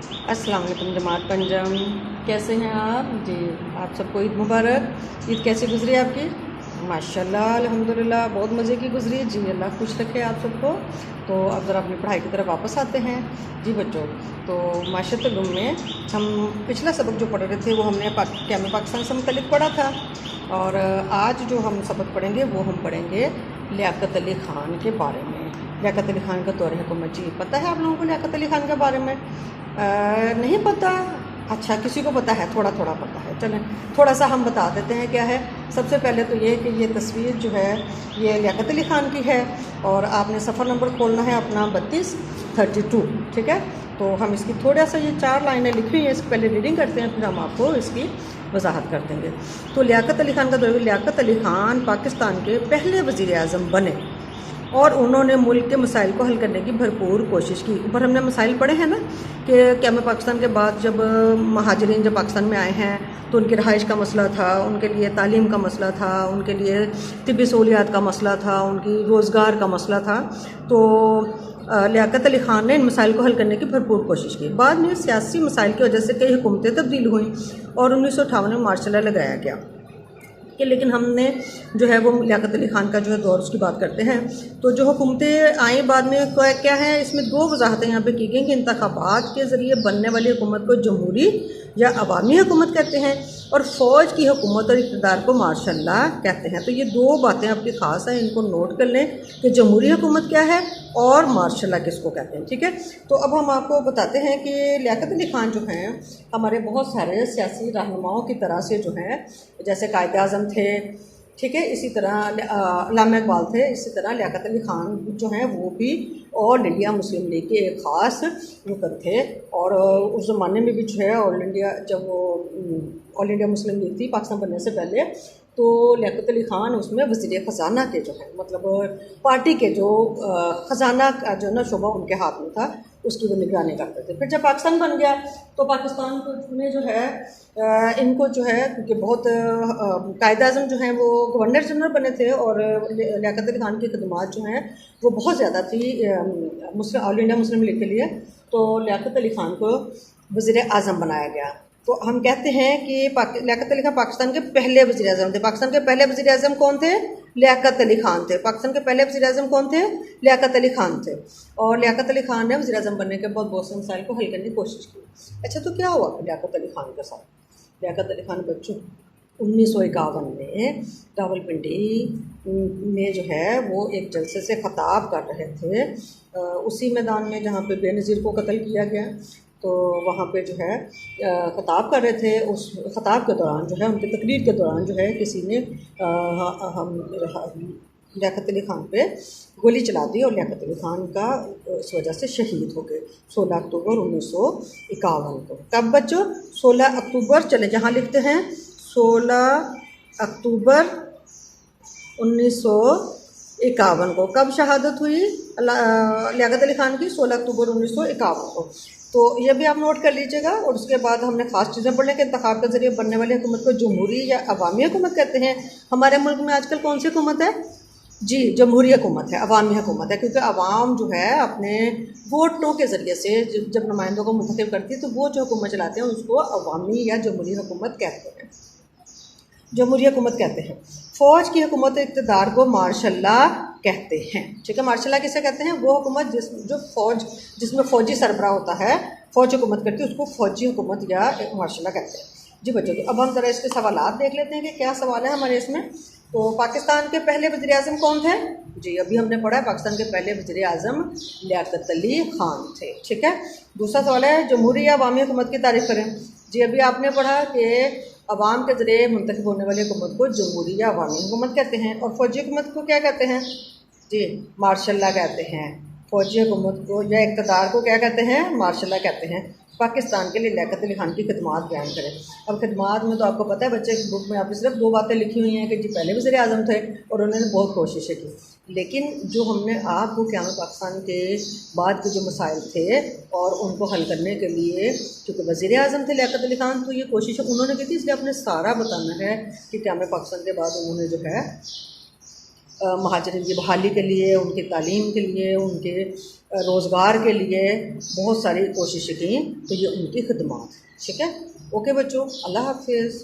अस्सलाम वालेकुम जमात पंजम, कैसे हैं आप जी। आप सबको ईद मुबारक। ईद कैसी गुजरी आपकी? माशाल्लाह अल्हम्दुलिल्लाह बहुत मज़े की गुजरी जी। अल्लाह खुश रखे आप सबको। तो अब ज़रा अपनी पढ़ाई की तरफ वापस आते हैं जी बच्चों। तो माशाअल्लाह में हम पिछला सबक जो पढ़ रहे थे वो हमने क़याम पाकिस्तान से मुतल्लिक़ पढ़ा था। और आज जो हम सबक पढ़ेंगे वो हम पढ़ेंगे लियाकत अली ख़ान के बारे में। लियाकत अली ख़ान का दौर हुकूमत जी, पता है आप लोगों को लियाकत अली ख़ान के बारे में? नहीं पता? अच्छा, किसी को पता है? थोड़ा थोड़ा पता है। चलें थोड़ा सा हम बता देते हैं क्या है। सबसे पहले तो ये कि ये तस्वीर जो है ये लियाकत अली ख़ान की है और आपने सफ़र नंबर खोलना है अपना 3232, ठीक है। तो हम इसकी थोड़ा सा ये 4 लाइनें लिखी हुई हैं, इससे पहले रीडिंग करते हैं, फिर हम आपको इसकी वजाहत कर देंगे। तो लियाकत अली ख़ान का दौर, लियाकत अली ख़ान पाकिस्तान के पहले वज़ीर आज़म बने और उन्होंने मुल्क के मसाइल को हल करने की भरपूर कोशिश की। ऊपर हमने मसाइल पढ़े हैं ना कि क़याम पाकिस्तान के बाद जब महाजरीन जब पाकिस्तान में आए हैं तो उनकी रहाइश का मसला था, उनके लिए तालीम का मसला था, उनके लिए तिब्बी सहूलियात का मसला था, उनकी रोज़गार का मसला था। तो लियाकत अली ख़ान ने इन मसाइल को हल करने की भरपूर कोशिश की। बाद में सियासी मसाइल की वजह से कई हुकूमतें तब्दील हुई और 1958 में मार्शल लॉ लगाया गया कि, लेकिन हमने जो है वो लियाकत अली ख़ान का जो है दौर उसकी बात करते हैं। तो जो हुकूमतें आई बाद में क्या है, इसमें 2 वजाहतें यहाँ पे की गई कि इंतखाबात के ज़रिए बनने वाली हुकूमत को जमहूरी या अवामी हुकूमत कहते हैं और फ़ौज की हुकूमत और इक़्तिदार को मार्शल लॉ कहते हैं। तो ये 2 बातें आपकी ख़ास हैं, इनको नोट कर लें कि जमहूरी हुकूमत क्या है और मार्शल लॉ किसको कहते हैं, ठीक है। तो अब हम आपको बताते हैं कि लियाकत अली ख़ान जो हैं हमारे बहुत सारे सियासी रहनुमाओं की तरह से जो हैं, जैसे कायद आज़म थे, ठीक है, इसी तरह अल्लामा इक़बाल थे, इसी तरह लियाकत अली ख़ान जो हैं वो भी ऑल इंडिया मुस्लिम लीग के एक ख़ास रुकन थे। और उस ज़माने में भी जो है ऑल इंडिया, जब वो ऑल इंडिया मुस्लिम लीग थी पाकिस्तान बनने से पहले, तो लियाकत अली ख़ान उसमें वज़ीर ख़जाना के जो है मतलब पार्टी के जो ख़जाना का जो ना शोबा उनके हाथ में था, उसकी वो निगरानी करते थे। फिर जब पाकिस्तान बन गया तो पाकिस्तान में जो है इनको जो है, क्योंकि बहुत कायद आज़म जो हैं वो गवर्नर जनरल बने थे और लियाकत अली ख़ान की खदमात जो हैं वो बहुत ज़्यादा थी ऑल इंडिया मुस्लिम लीग के लिए। तो लियाकत अली ख़ान को वज़ीर आज़म बनाया गया। तो हम कहते हैं कि लियाकत अली ख़ान पाकिस्तान के पहले वज़ीर आज़म थे। पाकिस्तान के पहले वज़ीर आज़म कौन थे? लियाकत अली ख़ान थे। पाकिस्तान के पहले वज़ीर आज़म कौन थे? लियाकत अली ख़ान थे। और लियाकत अली ख़ान ने वज़ीर आज़म बनने के बाद बहुत से मसाइल को हल करने की कोशिश की। अच्छा, तो क्या हुआ लियाकत अली ख़ान के साथ? लियाकत अली ख़ान बच्चों 1951 में रावलपिंडी में जो है वो एक जलसे से ख़ताब कर रहे थे, उसी मैदान में जहाँ पे बेनज़ीर को कत्ल किया गया। तो वहाँ पे जो है ख़ताब कर रहे थे। उस ख़ताब के दौरान जो है, उनकी तकरीर के दौरान जो है किसी ने लियाकत अली ख़ान पे गोली चला दी और लियाकत अली ख़ान का इस वजह से शहीद हो गए 16 अक्टूबर 1951 को। कब बच्चों? 16 अक्टूबर। चले जहाँ लिखते हैं 16 अक्टूबर 1951 को। कब शहादत हुई लियाकत अली ख़ान की? 16 अक्टूबर 1951 को। तो ये भी आप नोट कर लीजिएगा। और उसके बाद हमने ख़ास चीज़ें पढ़ने के इंतखाब के ज़रिए बनने वाली हुकूमत को जमहूरी या अवामी हुकूमत कहते हैं। हमारे मुल्क में आजकल कौन सी हुकूमत है जी? जमहूरी हुकूमत है, अवामी हुकूमत है, क्योंकि अवाम जो है अपने वोटों के ज़रिए से जब नुमाइंदों को मुंतखब करती है तो वो जो हुकूमत चलाते हैं उसको अवामी या जमहूरी हुकूमत कहते हैं, जमहूरी हुकूमत कहते हैं। फ़ौज की हुकूमत इक़्तिदार को मार्शल लॉ कहते हैं, ठीक है। मार्शल लॉ किसे कहते हैं? वो हुकूमत जिसमें फ़ौजी सरबराह होता है, फ़ौज हुकूमत करती है, उसको फ़ौजी हुकूमत या मार्शल लॉ कहते हैं जी बच्चों। तो अब हम ज़रा इसके सवालात देख लेते हैं कि क्या सवाल है हमारे इसमें। तो पाकिस्तान के पहले वज़ीर आज़म कौन थे जी? अभी हमने पढ़ा है पाकिस्तान के पहले वज़ीर आज़म लियाकत अली ख़ान थे, ठीक है। दूसरा सवाल है जमहूरी या अवामी हुकूमत की तारीफ़ करें जी। अभी आपने पढ़ा कि अवाम के ज़रिए मुंतखब होने वाली हुकूमत को जमहूरी या अवामी हुकूमत कहते हैं और फ़ौजी हुकूमत को क्या कहते हैं जी? मार्शल लॉ कहते हैं। फ़ौजी हुकूमत को या इक़्तिदार को क्या कहते हैं? मार्शल लॉ कहते हैं। पाकिस्तान के लिए लियाकत अली ख़ान की खिदमात बयान करें। अब खिदमात में तो आपको पता है बच्चे, बुक में आपकी सिर्फ 2 बातें लिखी हुई हैं कि जी पहले वज़ीर आज़म थे और उन्होंने बहुत कोशिशें की। लेकिन जो हमने आपको क़याम पाकिस्तान के बाद के जो मसाइल थे और उनको हल करने के लिए, क्योंकि वज़ीर आज़म थे लियाकत अली ख़ान, तो ये कोशिशें उन्होंने की थी, इसलिए आपने सारा बताना है कि क़याम पाकिस्तान के बाद उन्होंने जो है महाजरीन की बहाली के लिए, उनकी तालीम के लिए, उनके रोज़गार के लिए बहुत सारी कोशिशें की। तो ये उनकी खिदमत। ठीक है, ओके बच्चों, अल्लाह हाफिज़।